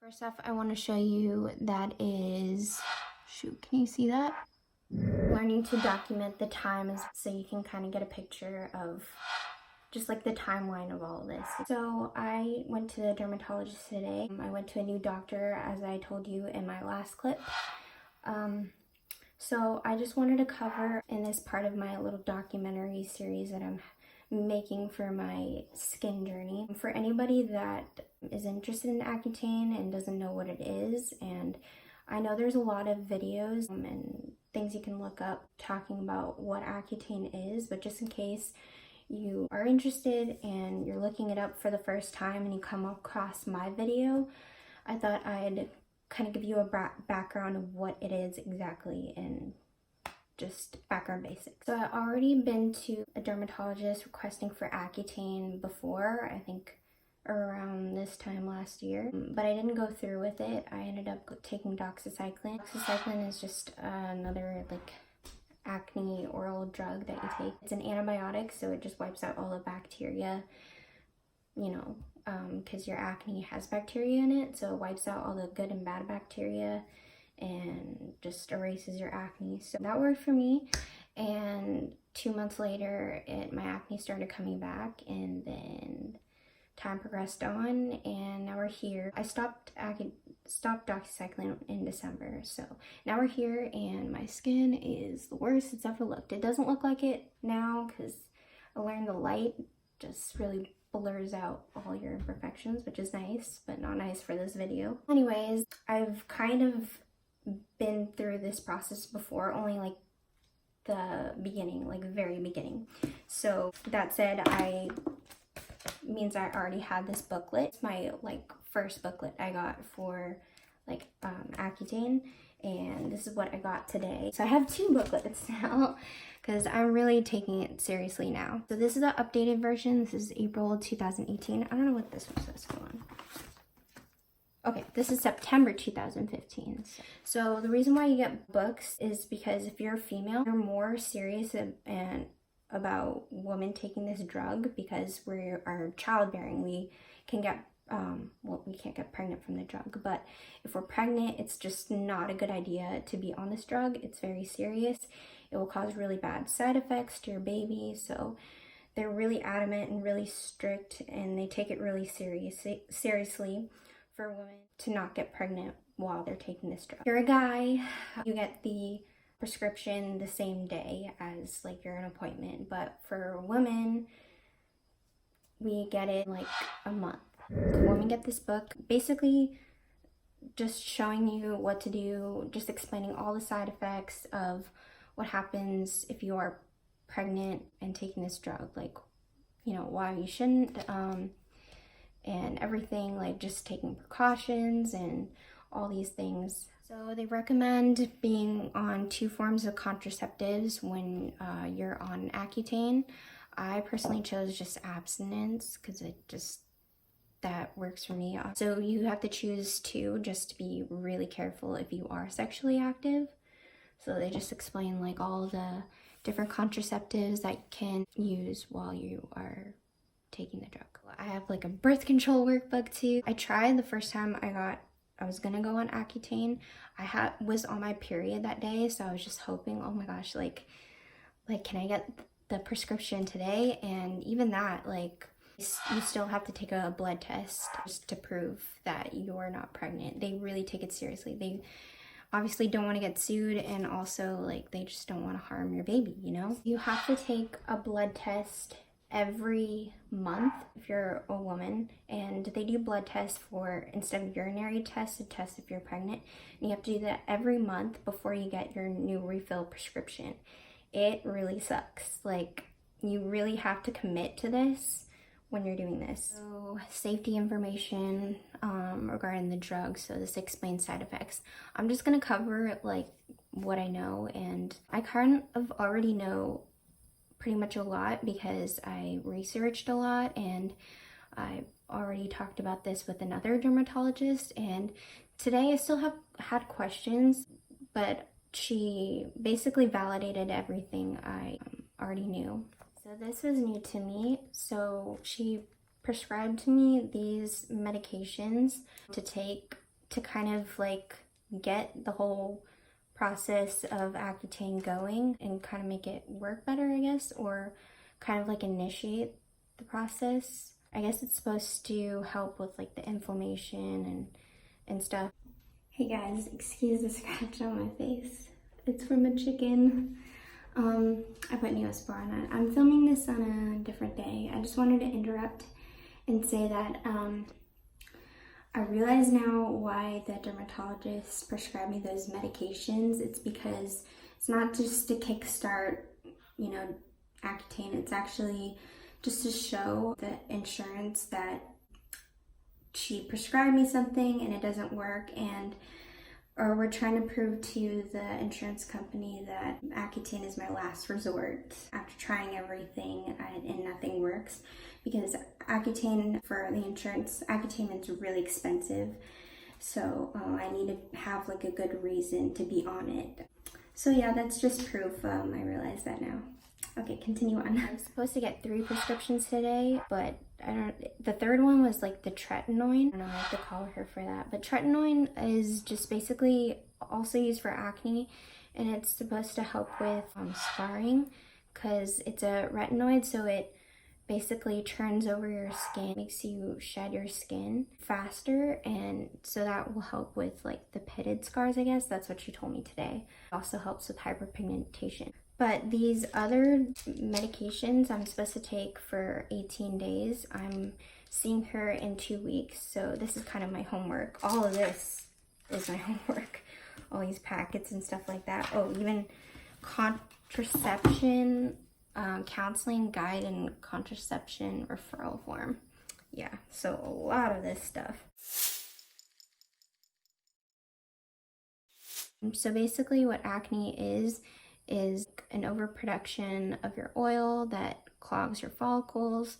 First off, I want to show you that is, shoot, can you see that? Learning to document the times so you can kind of get a picture of just like the timeline of all of this. So I went to the dermatologist today. I went to a new doctor, as I told you in my last clip. So I just wanted to cover in this part of my little documentary series that I'm making for my skin journey. For anybody that is interested in Accutane and doesn't know what it is, and I know there's a lot of videos and things you can look up talking about what Accutane is, but just in case you are interested and you're looking it up for the first time and you come across my video, I thought I'd kind of give you a background of what it is exactly and just background basics. So I've already been to a dermatologist requesting for Accutane before, I think around this time last year, but I didn't go through with it. I ended up taking doxycycline. Doxycycline is just another like acne oral drug that you take. It's an antibiotic, so it just wipes out all the bacteria, you know, because your acne has bacteria in it, so it wipes out all the good and bad bacteria and just erases your acne. So that worked for me, and 2 months later my acne started coming back, and then time progressed on and now we're here. I stopped doxycycline in December, so now we're here and my skin is the worst it's ever looked. It doesn't look like it now because I learned the light just really blurs out all your imperfections, which is nice, but not nice for this video. Anyways, I've kind of been through this process before, only like the beginning, like very beginning. So that said, means I already had this booklet. It's my like first booklet I got for like Accutane, and this is what I got today. So I have 2 booklets now because I'm really taking it seriously now. So this is the updated version. This is April 2018. I don't know what this one says. Hold on. Okay, this is September 2015. So the reason why you get books is because if you're a female, you're more serious and about women taking this drug, because we are childbearing. We can get well, we can't get pregnant from the drug, but if we're pregnant, it's just not a good idea to be on this drug. It's very serious. It will cause really bad side effects to your baby. So they're really adamant and really strict, and they take it really seriously for women to not get pregnant while they're taking this drug. If you're a guy, you get the prescription the same day as like your appointment, but for women, we get it like a month. So women get this book, basically just showing you what to do, just explaining all the side effects of what happens if you are pregnant and taking this drug, like, you know, why you shouldn't, and everything, like just taking precautions and all these things. So they recommend being on 2 forms of contraceptives when you're on Accutane. I personally chose just abstinence because that works for me. So you have to choose 2 just to be really careful if you are sexually active. So they just explain like all the different contraceptives that you can use while you are taking the drug. I have like a birth control workbook too. I tried the first time I was gonna go on Accutane. I was on my period that day, so I was just hoping, oh my gosh, like can I get the prescription today? And even that, like, you still have to take a blood test just to prove that you're not pregnant. They really take it seriously. They obviously don't want to get sued, and also like they just don't want to harm your baby, you know? You have to take a blood test every month if you're a woman, and they do blood tests for, instead of urinary tests, to test if you're pregnant, and you have to do that every month before you get your new refill prescription. It really sucks. Like, you really have to commit to this when you're doing this. So safety information regarding the drug. So this explains side effects. I'm just gonna cover like what I know, and I kind of already know pretty much a lot because I researched a lot, and I already talked about this with another dermatologist, and today I still had questions, but she basically validated everything I already knew. So this was new to me. So she prescribed to me these medications to take to kind of like get the whole process of Accutane going and kind of make it work better, I guess, or kind of like initiate the process. I guess it's supposed to help with like the inflammation and stuff. Hey guys, excuse the scratch on my face. It's from a chicken. I put Neosporin on it. I'm filming this on a different day. I just wanted to interrupt and say that I realize now why the dermatologist prescribed me those medications. It's because it's not just to kickstart, you know, Accutane. It's actually just to show the insurance that she prescribed me something and it doesn't work, or we're trying to prove to the insurance company that Accutane is my last resort after trying everything and nothing works, because Accutane, for the insurance, Accutane is really expensive, so I need to have like a good reason to be on it. So yeah, that's just proof. I realize that now. Okay, continue on. I was supposed to get 3 prescriptions today, but the third one was like the tretinoin. I don't know, I have to call her for that. But tretinoin is just basically also used for acne, and it's supposed to help with scarring, because it's a retinoid, so it basically turns over your skin, makes you shed your skin faster, and so that will help with like the pitted scars, I guess. That's what she told me today. It also helps with hyperpigmentation. But these other medications I'm supposed to take for 18 days. I'm seeing her in 2 weeks, so this is kind of my homework. All of this is my homework. All these packets and stuff like that. Oh, even contraception, counseling guide and contraception referral form. Yeah, so a lot of this stuff. So basically what acne is an overproduction of your oil that clogs your follicles,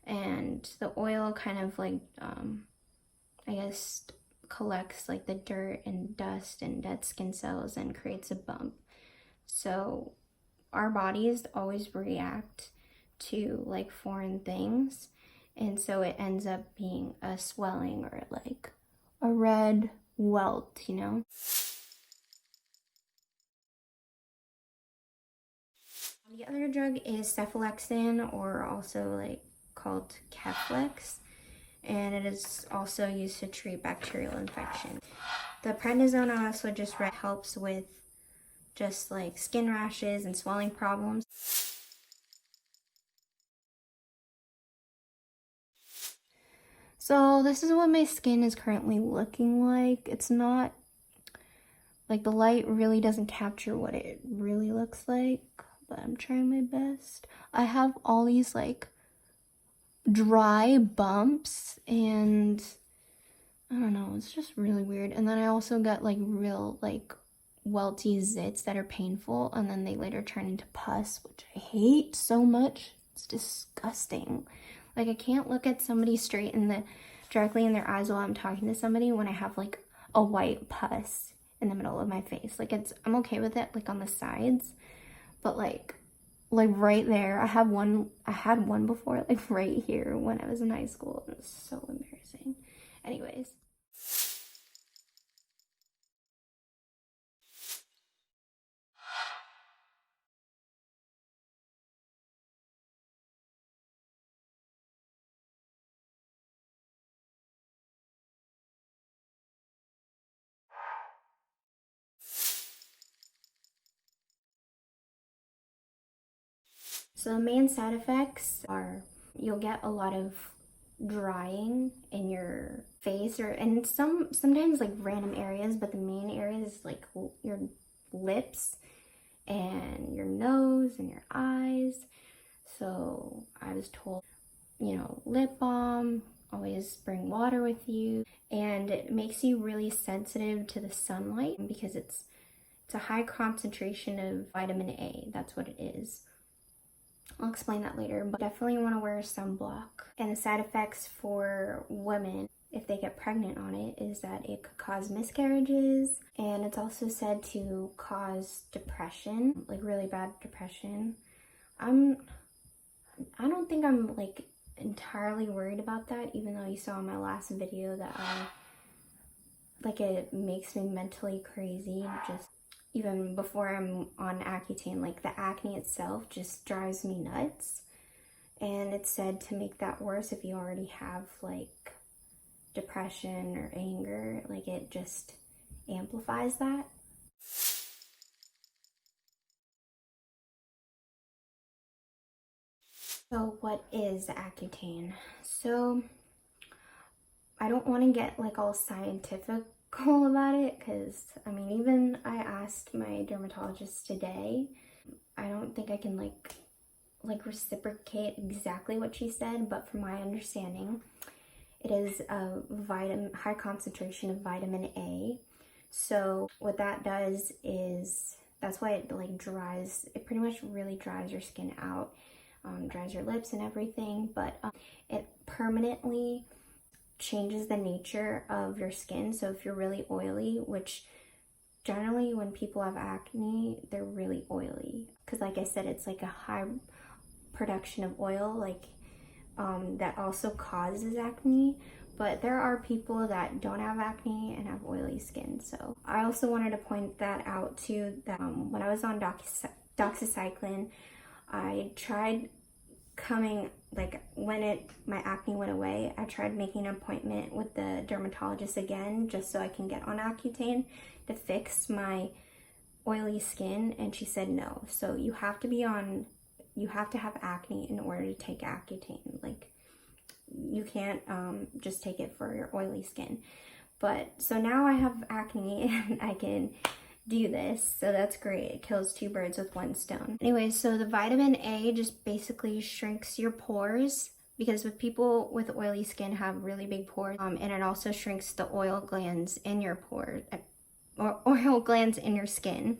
and the oil kind of like I guess collects like the dirt and dust and dead skin cells and creates a bump. So our bodies always react to like foreign things, and so it ends up being a swelling or like a red welt, you know. The other drug is cephalexin, or also like called Keflex, and it is also used to treat bacterial infection. The prednisone I also just read helps with just like skin rashes and swelling problems. So this is what my skin is currently looking like. It's not like, the light really doesn't capture what it really looks like, but I'm trying my best. I have all these like dry bumps, and I don't know, it's just really weird. And then I also got like real like welty zits that are painful, and then they later turn into pus, which I hate so much. It's disgusting. Like, I can't look at somebody straight directly in their eyes while I'm talking to somebody when I have like a white pus in the middle of my face. Like, I'm okay with it like on the sides, but like right there. I had one before, like right here when I was in high school. It was so embarrassing. Anyways. So the main side effects are you'll get a lot of drying in your face, and sometimes like random areas, but the main areas is like your lips and your nose and your eyes. So I was told, you know, lip balm, always bring water with you, and it makes you really sensitive to the sunlight because it's a high concentration of vitamin A. That's what it is. I'll explain that later, but definitely want to wear sunblock. And the side effects for women, if they get pregnant on it, is that it could cause miscarriages, and it's also said to cause depression, like really bad depression. I don't think I'm like entirely worried about that, even though you saw in my last video that I like it makes me mentally crazy. Just even before I'm on Accutane, like the acne itself just drives me nuts. And it's said to make that worse if you already have like depression or anger, like it just amplifies that. So what is Accutane? So I don't want to get like all scientific about it, because I mean, even I asked my dermatologist today. I don't think I can like reciprocate exactly what she said, but from my understanding, it is a high concentration of vitamin A. So what that does is, that's why it like dries, it pretty much really dries your skin out, dries your lips and everything, but it permanently changes the nature of your skin. So if you're really oily, which generally when people have acne, they're really oily, because like I said, it's like a high production of oil, like that also causes acne. But there are people that don't have acne and have oily skin. So I also wanted to point that out too, that when I was on doxycycline, I tried coming, like when my acne went away, I tried making an appointment with the dermatologist again, just so I can get on Accutane to fix my oily skin, and she said no. So you have to have acne in order to take Accutane. Like you can't just take it for your oily skin. But so now I have acne and I can do this, so that's great. It kills two birds with one stone. Anyway, so the vitamin A just basically shrinks your pores, because with people with oily skin have really big pores, and it also shrinks the oil glands in your pores, or oil glands in your skin,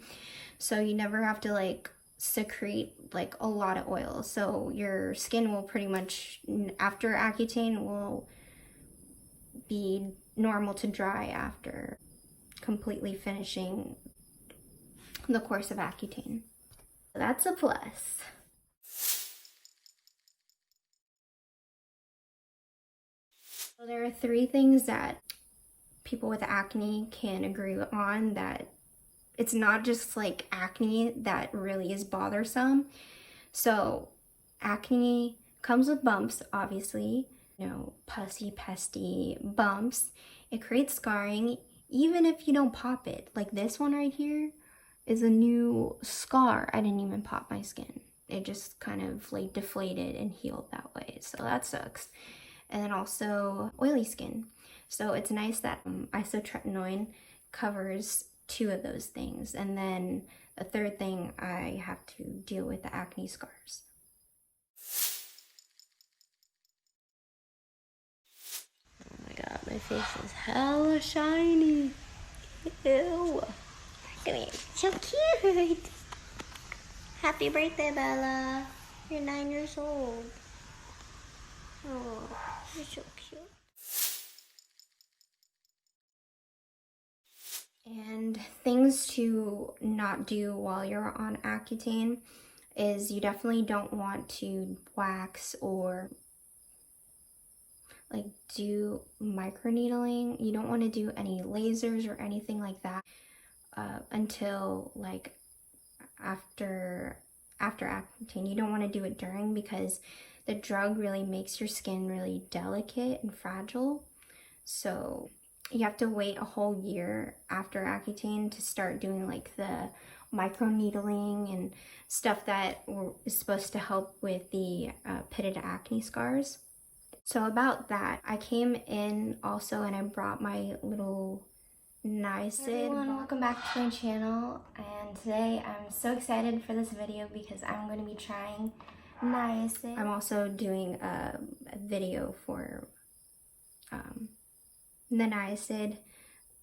so you never have to like secrete like a lot of oil. So your skin will pretty much, after Accutane, will be normal to dry after completely finishing the course of Accutane. That's a plus. So there are 3 things that people with acne can agree on, that it's not just like acne that really is bothersome. So acne comes with bumps, obviously, you know, pussy, pesty bumps. It creates scarring even if you don't pop it. Like this one right here is a new scar. I didn't even pop my skin. It just kind of like deflated and healed that way. So that sucks. And then also oily skin. So it's nice that isotretinoin covers 2 of those things. And then the 3rd thing, I have to deal with the acne scars. Oh my god, my face is hella shiny. Ew. Come here. So cute. Happy birthday, Bella. You're 9 years old. Oh, you're so cute. And things to not do while you're on Accutane is, you definitely don't want to wax or like do microneedling. You don't want to do any lasers or anything like that until like after Accutane. You don't want to do it during, because the drug really makes your skin really delicate and fragile. So you have to wait a whole year after Accutane to start doing like the microneedling and stuff that is supposed to help with the pitted acne scars. So about that, I came in also and I brought my little niacin. Hey everyone, welcome back to my channel, and today I'm so excited for this video because I'm going to be trying niacin. I'm also doing a video for the niacin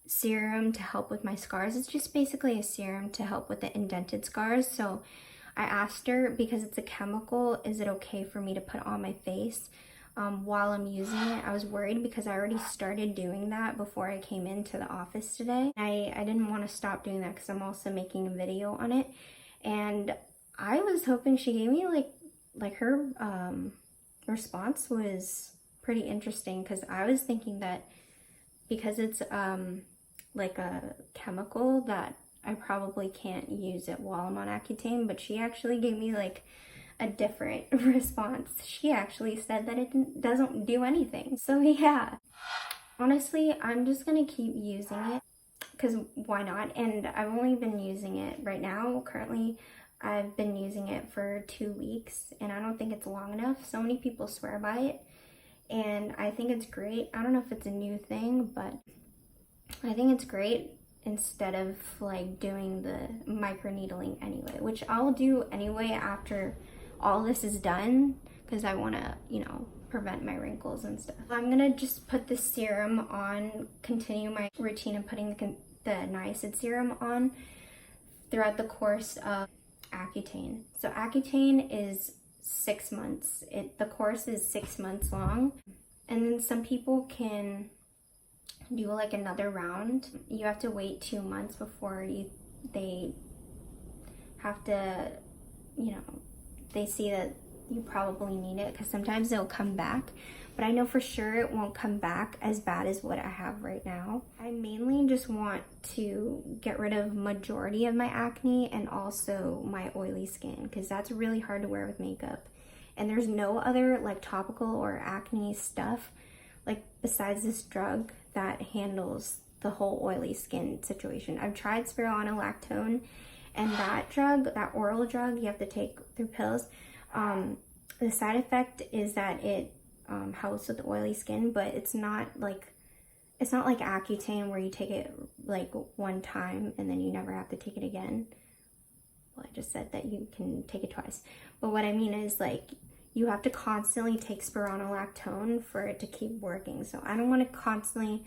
serum to help with my scars. It's just basically a serum to help with the indented scars. So I asked her, because it's a chemical, is it okay for me to put on my face while I'm using it? I was worried because I already started doing that before I came into the office today. I didn't want to stop doing that because I'm also making a video on it, and I was hoping she gave me like her response was pretty interesting, because I was thinking that because it's like a chemical that I probably can't use it while I'm on Accutane, but she actually gave me like a different response. She actually said that it doesn't do anything. So yeah, honestly, I'm just gonna keep using it because why not? And I've only been using it right now. Currently, I've been using it for 2 weeks and I don't think it's long enough. So many people swear by it and I think it's great. I don't know if it's a new thing, but I think it's great instead of like doing the microneedling anyway, which I'll do anyway after all this is done because I want to, you know, prevent my wrinkles and stuff. I'm gonna just put the serum on, continue my routine of putting the niacin serum on throughout the course of Accutane. So Accutane is 6 months. The course is 6 months long, and then some people can do like another round. You have to wait 2 months before they have to, you know, they see that you probably need it, because sometimes they'll come back, but I know for sure it won't come back as bad as what I have right now. I mainly just want to get rid of majority of my acne and also my oily skin, because that's really hard to wear with makeup. And there's no other like topical or acne stuff like besides this drug that handles the whole oily skin situation. I've tried spironolactone, and that drug, that oral drug you have to take through pills, the side effect is that it helps with the oily skin, but it's not like Accutane where you take it like one time and then you never have to take it again. Well, I just said that you can take it twice, but what I mean is like you have to constantly take spironolactone for it to keep working. So I don't want to constantly,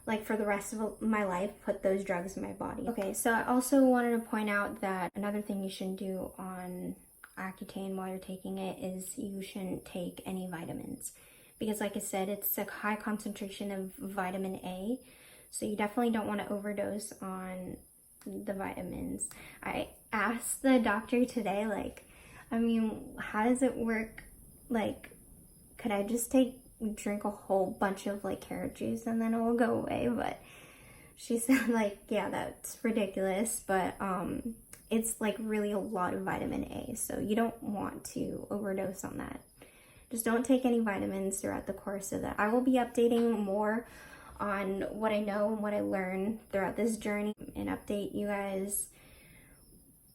like for the rest of my life, put those drugs in my body. Okay, so I also wanted to point out that another thing you shouldn't do on Accutane while you're taking it is you shouldn't take any vitamins, because like I said, it's a high concentration of vitamin A, so you definitely don't want to overdose on the vitamins. I asked the doctor today, like, I mean, how does it work? Like, could I just drink a whole bunch of like carrot juice and then it will go away? But she said like, yeah, that's ridiculous, but it's like really a lot of vitamin A, so you don't want to overdose on that. Just don't take any vitamins throughout the course of that. I will be updating more on what I know and what I learn throughout this journey and update you guys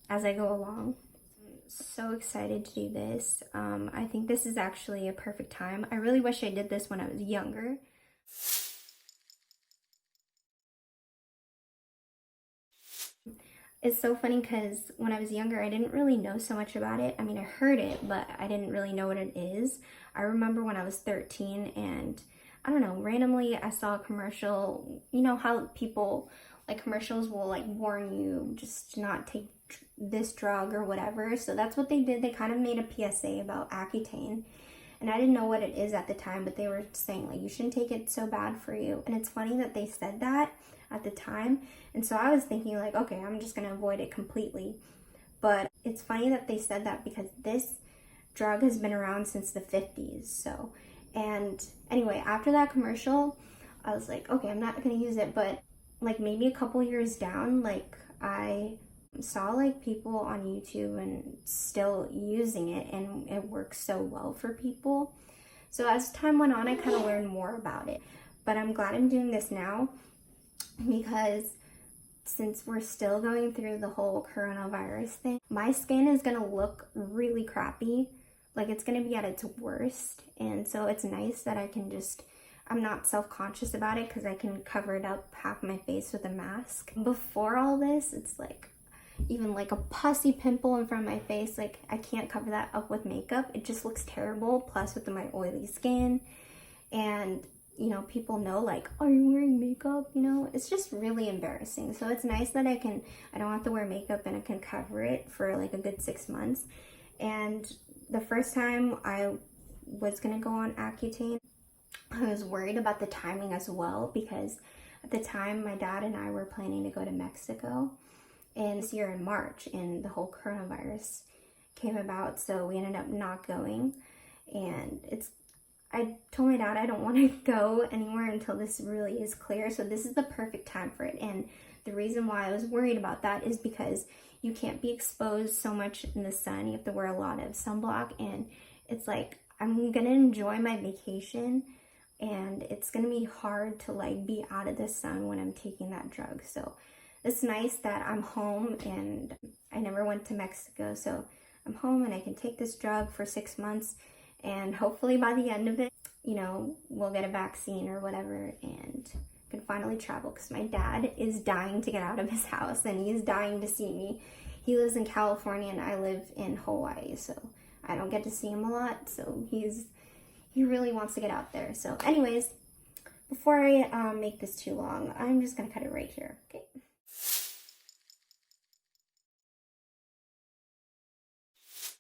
as I go along. So excited to do this. I think this is actually a perfect time. I really wish I did this when I was younger. It's so funny because when I was younger, I didn't really know so much about it. I mean, I heard it, but I didn't really know what it is. I remember when I was 13 and I don't know, randomly I saw a commercial. You know how people, like commercials will like warn you just to not take this drug or whatever. So that's what they did. They kind of made a PSA about Accutane. And I didn't know what it is at the time, but they were saying like, you shouldn't take it, so bad for you. And it's funny that they said that at the time. And so I was thinking like, okay, I'm just gonna avoid it completely. But it's funny that they said that because this drug has been around since the 50s. So, and anyway, after that commercial, I was like, okay, I'm not gonna use it. But like maybe a couple years down, like I saw like people on YouTube and still using it, and it works so well for people. So as time went on, I kind of learned more about it. But I'm glad I'm doing this now, because since we're still going through the whole coronavirus thing, my skin is gonna look really crappy. Like it's gonna be at its worst. And so it's nice that I'm not self-conscious about it because I can cover it up half my face with a mask. Before all this, it's like even like a pussy pimple in front of my face, like I can't cover that up with makeup. It just looks terrible, plus with my oily skin. And you know, people know like, are you wearing makeup? You know, it's just really embarrassing. So it's nice that I don't have to wear makeup and I can cover it for like a good 6 months. And the first time I was gonna go on Accutane, I was worried about the timing as well, because at the time my dad and I were planning to go to Mexico and this year in March, and the whole coronavirus came about, so we ended up not going. And I told my dad I don't want to go anywhere until this really is clear. So this is the perfect time for it. And the reason why I was worried about that is because you can't be exposed so much in the sun. You have to wear a lot of sunblock, and it's like I'm gonna enjoy my vacation, and it's gonna be hard to like be out of the sun when I'm taking that drug. So it's nice that I'm home, and I never went to Mexico, so I'm home and I can take this drug for 6 months, and hopefully by the end of it, you know, we'll get a vaccine or whatever and can finally travel, because my dad is dying to get out of his house and he's dying to see me. He lives in California and I live in Hawaii, so I don't get to see him a lot, so he really wants to get out there. So anyways, before I make this too long, I'm just gonna cut it right here, okay?